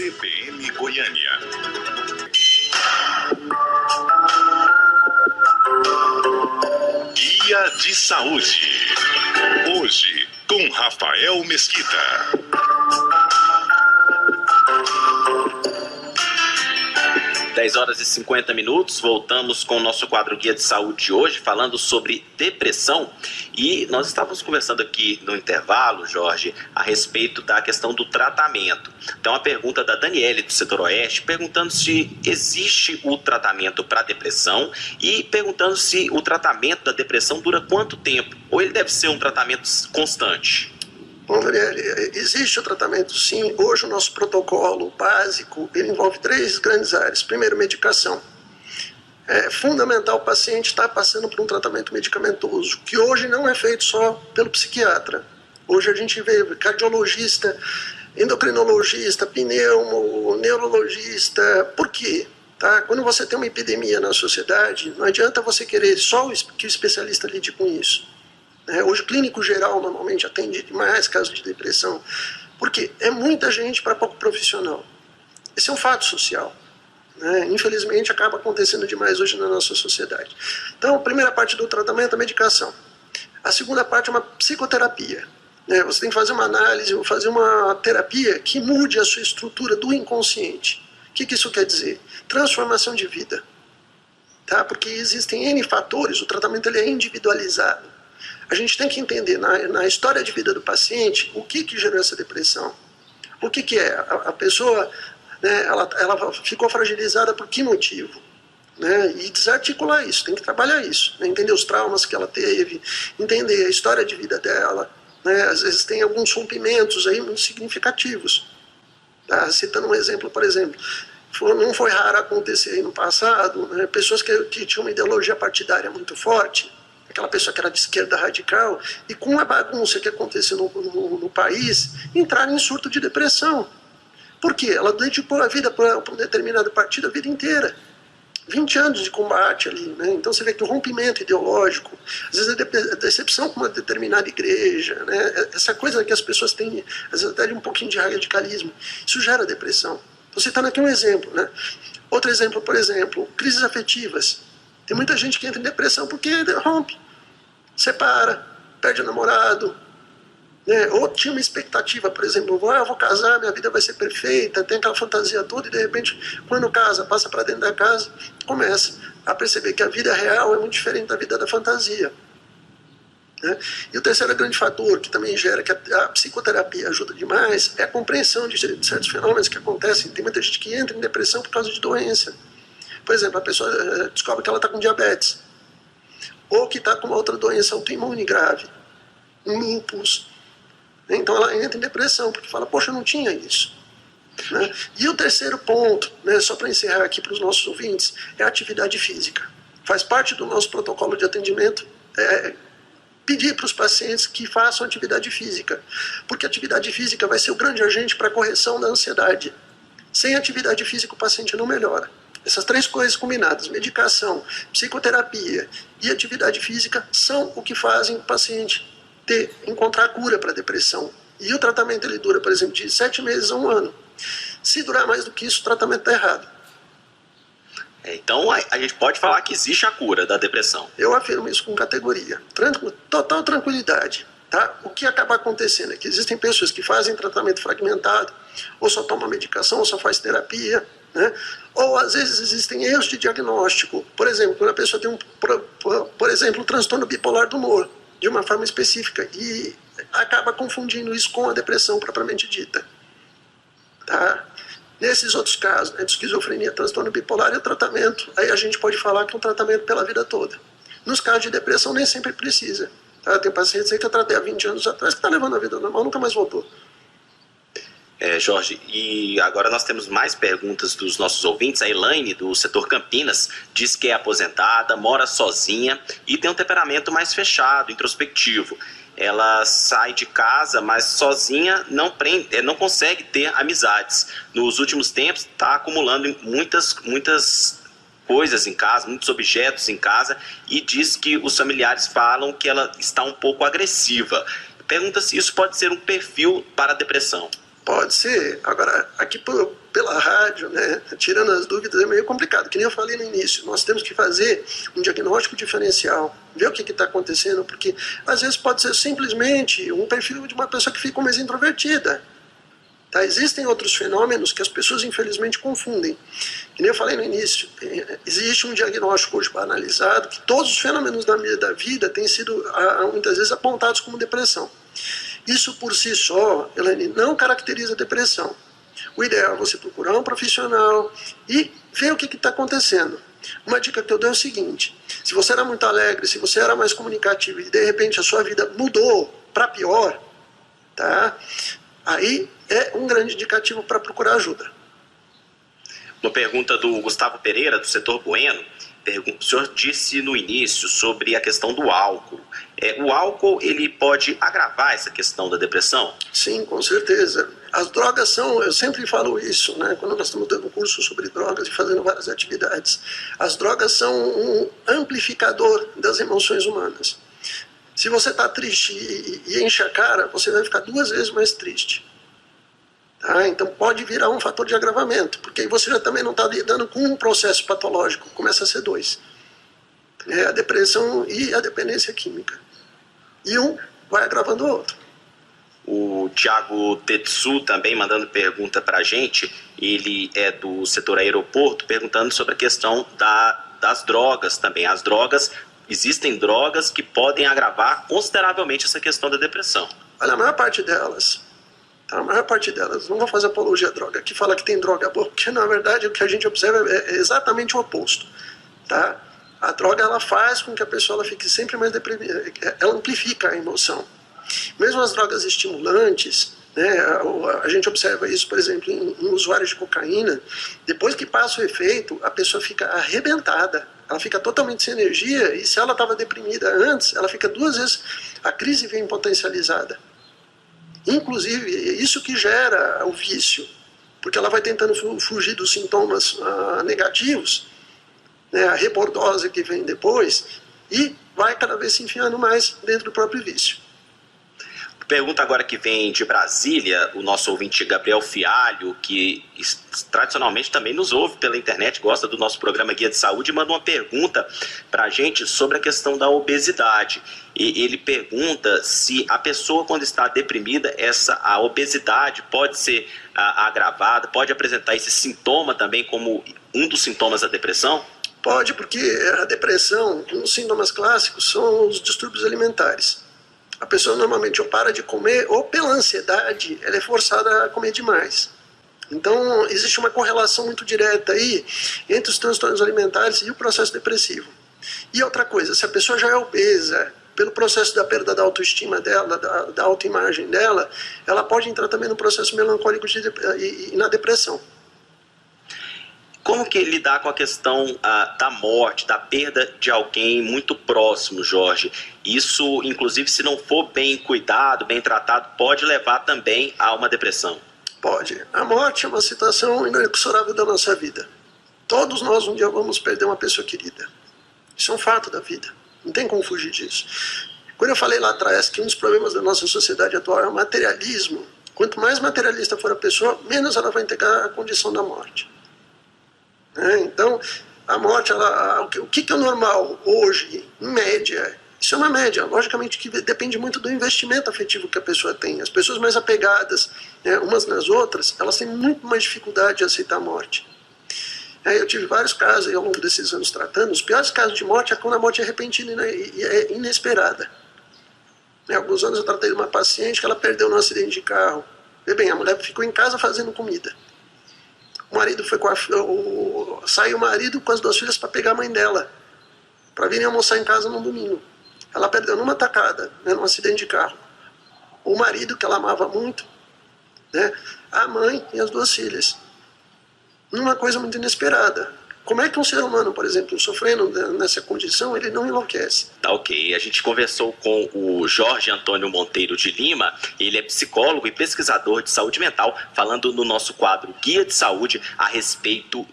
CBN Goiânia. Guia de Saúde. Hoje, com Rafael Mesquita. 10h50, voltamos com o nosso quadro Guia de Saúde de hoje, falando sobre depressão. E nós estávamos conversando aqui no intervalo, Jorge, a respeito da questão do tratamento. Então, a pergunta da Daniele, do Setor Oeste, perguntando se existe o tratamento para depressão e perguntando se o tratamento da depressão dura quanto tempo, ou ele deve ser um tratamento constante. Bom, Daniele, existe o tratamento sim. Hoje o nosso protocolo básico, ele envolve 3 grandes áreas. Primeiro, medicação. É fundamental o paciente estar passando por um tratamento medicamentoso, que hoje não é feito só pelo psiquiatra. Hoje a gente vê cardiologista, endocrinologista, pneumo, neurologista. Por quê? Tá? Quando você tem uma epidemia na sociedade, não adianta você querer só que o especialista lide com isso. Hoje o clínico geral normalmente atende mais casos de depressão, porque é muita gente para pouco profissional. Esse é um fato social. Infelizmente acaba acontecendo demais hoje na nossa sociedade. Então a primeira parte do tratamento é a medicação. A segunda parte é uma psicoterapia. Você tem que fazer uma análise ou fazer uma terapia que mude a sua estrutura do inconsciente. O que isso quer dizer? Transformação de vida. Tá? Porque existem N fatores, o tratamento ele é individualizado. A gente tem que entender na história de vida do paciente o que gerou essa depressão. O que é? A pessoa, ela ficou fragilizada por que motivo? E desarticular isso, tem que trabalhar isso. Entender os traumas que ela teve, entender a história de vida dela. Às vezes tem alguns rompimentos aí muito significativos. Citando um exemplo, por exemplo, não foi raro acontecer aí no passado, pessoas que tinham uma ideologia partidária muito forte, aquela pessoa que era de esquerda radical, e com a bagunça que aconteceu no país, entraram em surto de depressão. Por quê? Ela dedicou a vida para um determinado partido a vida inteira. 20 anos de combate ali. Então você vê que o rompimento ideológico, às vezes a decepção com uma determinada igreja, essa coisa que as pessoas têm, às vezes até um pouquinho de radicalismo, isso gera depressão. Estou citando aqui um exemplo. Outro exemplo, por exemplo, crises afetivas. Tem muita gente que entra em depressão porque rompe, separa, perde o namorado, ou tinha uma expectativa, por exemplo, eu vou casar, minha vida vai ser perfeita, tem aquela fantasia toda e de repente, quando casa, passa para dentro da casa, começa a perceber que a vida real é muito diferente da vida da fantasia. E o terceiro grande fator que também gera que a psicoterapia ajuda demais é a compreensão de certos fenômenos que acontecem. Tem muita gente que entra em depressão por causa de doença. Por exemplo, a pessoa descobre que ela está com diabetes, ou que está com uma outra doença autoimune grave, um lúpus. Então ela entra em depressão, porque fala, poxa, eu não tinha isso. E o terceiro ponto, só para encerrar aqui para os nossos ouvintes, é a atividade física. Faz parte do nosso protocolo de atendimento pedir para os pacientes que façam atividade física, porque a atividade física vai ser o grande agente para a correção da ansiedade. Sem atividade física o paciente não melhora. Essas 3 coisas combinadas, medicação, psicoterapia e atividade física, são o que fazem o paciente encontrar a cura para a depressão. E o tratamento ele dura, por exemplo, de 7 meses a 1 ano. Se durar mais do que isso, o tratamento está errado. Então a gente pode falar que existe a cura da depressão. Eu afirmo isso com categoria, total tranquilidade. Tá? O que acaba acontecendo é que existem pessoas que fazem tratamento fragmentado, ou só tomam medicação, ou só faz terapia, ou às vezes existem erros de diagnóstico. Por exemplo, quando a pessoa tem um transtorno bipolar do humor, de uma forma específica, e acaba confundindo isso com a depressão propriamente dita. Tá? Nesses outros casos, de esquizofrenia, transtorno bipolar e o tratamento, aí a gente pode falar que é um tratamento pela vida toda. Nos casos de depressão nem sempre precisa. Tá? Tem pacientes aí que eu tratei há 20 anos atrás que está levando a vida normal, nunca mais voltou. Jorge, e agora nós temos mais perguntas dos nossos ouvintes. A Elaine, do setor Campinas, diz que é aposentada, mora sozinha e tem um temperamento mais fechado, introspectivo. Ela sai de casa, mas sozinha não consegue ter amizades. Nos últimos tempos está acumulando muitas coisas em casa, muitos objetos em casa, e diz que os familiares falam que ela está um pouco agressiva. Pergunta se isso pode ser um perfil para a depressão. Pode ser. Agora, aqui pela rádio, né, tirando as dúvidas, é meio complicado. Que nem eu falei no início, nós temos que fazer um diagnóstico diferencial, ver o que está acontecendo, porque às vezes pode ser simplesmente um perfil de uma pessoa que fica mais introvertida. Tá? Existem outros fenômenos que as pessoas infelizmente confundem. Que nem eu falei no início, existe um diagnóstico hoje banalizado que todos os fenômenos da vida têm sido muitas vezes apontados como depressão. Isso por si só, Elaine, não caracteriza depressão. O ideal é você procurar um profissional e ver o que está acontecendo. Uma dica que eu dou é o seguinte: se você era muito alegre, se você era mais comunicativo e de repente a sua vida mudou para pior, tá? Aí é um grande indicativo para procurar ajuda. Uma pergunta do Gustavo Pereira, do setor Bueno. O senhor disse no início sobre a questão do álcool. O álcool, ele pode agravar essa questão da depressão? Sim, com certeza. As drogas são, eu sempre falo isso, né, quando nós estamos dando curso sobre drogas e fazendo várias atividades. As drogas são um amplificador das emoções humanas. Se você está triste e enche a cara, você vai ficar 2 vezes mais triste. Tá? Então pode virar um fator de agravamento, porque aí você já também não está lidando com um processo patológico, começa a ser 2. A depressão e a dependência química. E um vai agravando o outro. O Thiago Tetsu também mandando pergunta para a gente, ele é do setor aeroporto, perguntando sobre a questão das drogas também. As drogas, existem drogas que podem agravar consideravelmente essa questão da depressão. Olha, a maior parte delas... A maior parte delas, não vou fazer apologia à droga, que fala que tem droga boa, porque na verdade o que a gente observa é exatamente o oposto. Tá? A droga ela faz com que a pessoa ela fique sempre mais deprimida, ela amplifica a emoção. Mesmo as drogas estimulantes, né, a gente observa isso, por exemplo, em usuários de cocaína, depois que passa o efeito, a pessoa fica arrebentada, ela fica totalmente sem energia, e se ela estava deprimida antes, ela fica 2 vezes, a crise vem potencializada. Inclusive, é isso que gera o vício, porque ela vai tentando fugir dos sintomas negativos, né, a rebordose que vem depois, e vai cada vez se enfiando mais dentro do próprio vício. Pergunta agora que vem de Brasília, o nosso ouvinte Gabriel Fialho, que tradicionalmente também nos ouve pela internet, gosta do nosso programa Guia de Saúde, manda uma pergunta para a gente sobre a questão da obesidade. E ele pergunta se a pessoa, quando está deprimida, a obesidade pode ser agravada, pode apresentar esse sintoma também como um dos sintomas da depressão? Pode, porque a depressão, um dos sintomas clássicos são os distúrbios alimentares. A pessoa normalmente ou para de comer, ou pela ansiedade, ela é forçada a comer demais. Então, existe uma correlação muito direta aí entre os transtornos alimentares e o processo depressivo. E outra coisa, se a pessoa já é obesa, pelo processo da perda da autoestima dela, da autoimagem dela, ela pode entrar também no processo melancólico e na depressão. Como que lidar com a questão da morte, da perda de alguém muito próximo, Jorge? Isso, inclusive, se não for bem cuidado, bem tratado, pode levar também a uma depressão? Pode. A morte é uma situação inexorável da nossa vida. Todos nós um dia vamos perder uma pessoa querida. Isso é um fato da vida. Não tem como fugir disso. Quando eu falei lá atrás que um dos problemas da nossa sociedade atual é o materialismo, quanto mais materialista for a pessoa, menos ela vai integrar a condição da morte. Então, a morte, o que é normal hoje, em média? Isso é uma média, logicamente que depende muito do investimento afetivo que a pessoa tem. As pessoas mais apegadas, umas nas outras, elas têm muito mais dificuldade de aceitar a morte. Eu tive vários casos aí, ao longo desses anos tratando. Os piores casos de morte é quando a morte é repentina e é inesperada. Há alguns anos eu tratei de uma paciente que ela perdeu num acidente de carro. E bem, a mulher ficou em casa fazendo comida. O marido foi saiu o marido com as 2 filhas para pegar a mãe dela, para virem almoçar em casa no domingo. Ela perdeu numa tacada, num acidente de carro. O marido, que ela amava muito, a mãe e as 2 filhas. Numa coisa muito inesperada. Como é que um ser humano, por exemplo, sofrendo nessa condição, ele não enlouquece? Tá ok. A gente conversou com o Jorge Antônio Monteiro de Lima, ele é psicólogo e pesquisador de saúde mental, falando no nosso quadro Guia de Saúde a respeito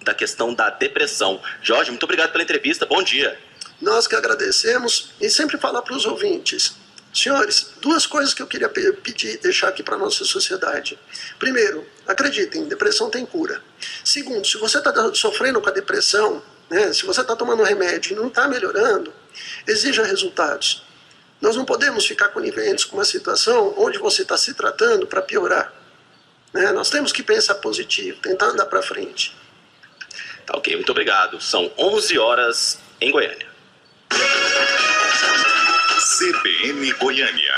da questão da depressão. Jorge, muito obrigado pela entrevista, bom dia. Nós que agradecemos e sempre falar para os ouvintes, Senhores, duas coisas que eu queria pedir, deixar aqui para a nossa sociedade. Primeiro, acreditem, depressão tem cura. Segundo, se você está sofrendo com a depressão, né, se você está tomando remédio e não está melhorando, exija resultados. Nós não podemos ficar coniventes com uma situação onde você está se tratando para piorar. Né? Nós temos que pensar positivo, tentar andar para frente. Tá ok, muito obrigado. São 11 horas em Goiânia. CBN Goiânia.